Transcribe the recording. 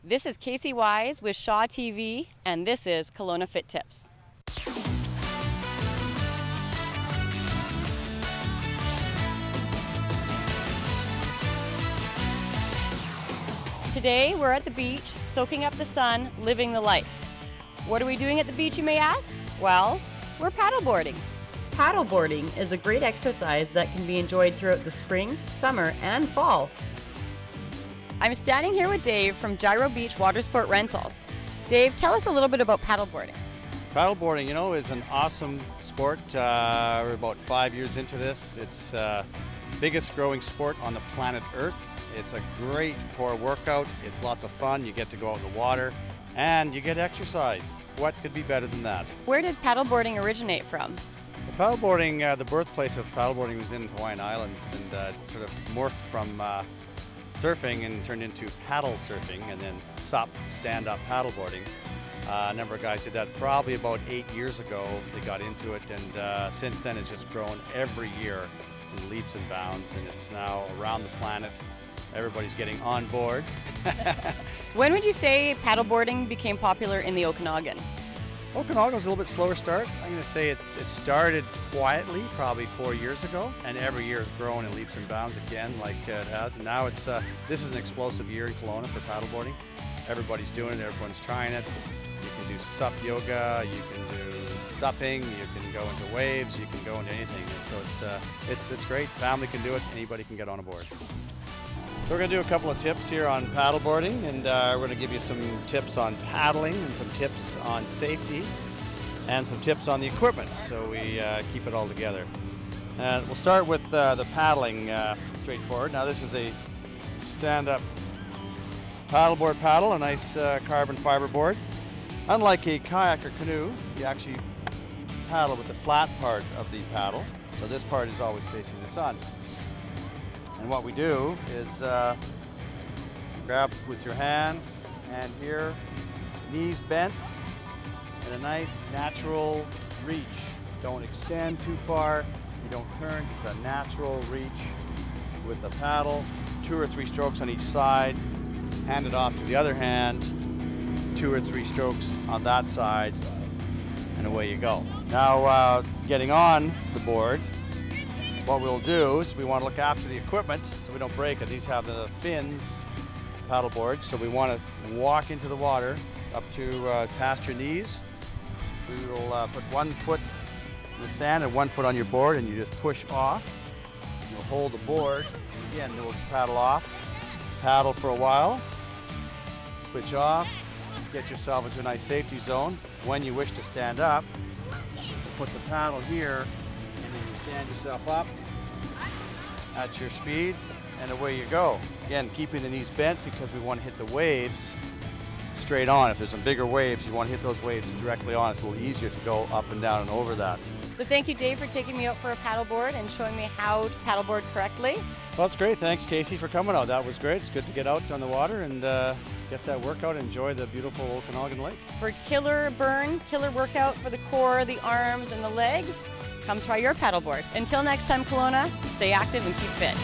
This is Kasie Weiss with Shaw TV, and this is Kelowna Fit Tips. Today we're at the beach, soaking up the sun, living the life. What are we doing at the beach, you may ask? Well, we're paddleboarding. Paddleboarding is a great exercise that can be enjoyed throughout the spring, summer, and fall. I'm standing here with Dave from Gyro Beach Water Sport Rentals. Dave, tell us a little bit about paddleboarding. Paddleboarding, is an awesome sport. We're about 5 years into this. It's the biggest growing sport on the planet Earth. It's a great core workout. It's lots of fun. You get to go out in the water and you get exercise. What could be better than that? Where did paddleboarding originate from? The paddleboarding, the birthplace of paddleboarding was in Hawaiian Islands, and sort of morphed from surfing and turned into paddle surfing, and then stand-up paddleboarding. A number of guys did that probably about 8 years ago. They got into it, and since then it's just grown every year in leaps and bounds, and it's now around the planet. Everybody's getting on board. When would you say paddleboarding became popular in the Okanagan? Okanagan was a little bit slower start. I'm going to say it started quietly probably 4 years ago, and every year has grown in leaps and bounds again like it has. And now this is an explosive year in Kelowna for paddleboarding. Everybody's doing it, everyone's trying it. You can do sup yoga, you can do supping, you can go into waves, you can go into anything. And so it's great. Family can do it, anybody can get on board. So we're going to do a couple of tips here on paddleboarding, and we're going to give you some tips on paddling and some tips on safety and some tips on the equipment, so we keep it all together. We'll start with the paddling, straightforward. Now this is a stand-up paddleboard paddle, a nice carbon fiber board. Unlike a kayak or canoe, you actually paddle with the flat part of the paddle, so this part is always facing the sun. And what we do is grab with your hand, and here, knees bent, and a nice natural reach. Don't extend too far, you don't turn, just a natural reach with the paddle. 2 or 3 strokes on each side, hand it off to the other hand, 2 or 3 strokes on that side, and away you go. Now getting on the board, what we'll do is we want to look after the equipment so we don't break it. These have the fins, paddle boards, so we want to walk into the water up to past your knees. We will put 1 foot in the sand and 1 foot on your board, and you just push off. You'll hold the board, and again, we'll just paddle off. Paddle for a while, switch off, get yourself into a nice safety zone. When you wish to stand up, we'll put the paddle here, and then you stand yourself up at your speed, and away you go. Again, keeping the knees bent because we want to hit the waves straight on. If there's some bigger waves, you want to hit those waves directly on. It's a little easier to go up and down and over that. So thank you, Dave, for taking me out for a paddleboard and showing me how to paddleboard correctly. Well, that's great. Thanks, Kasie, for coming out. That was great. It's good to get out on the water and get that workout, enjoy the beautiful Okanagan Lake. For killer burn, killer workout for the core, the arms, and the legs, come try your paddleboard. Until next time, Kelowna, stay active and keep fit.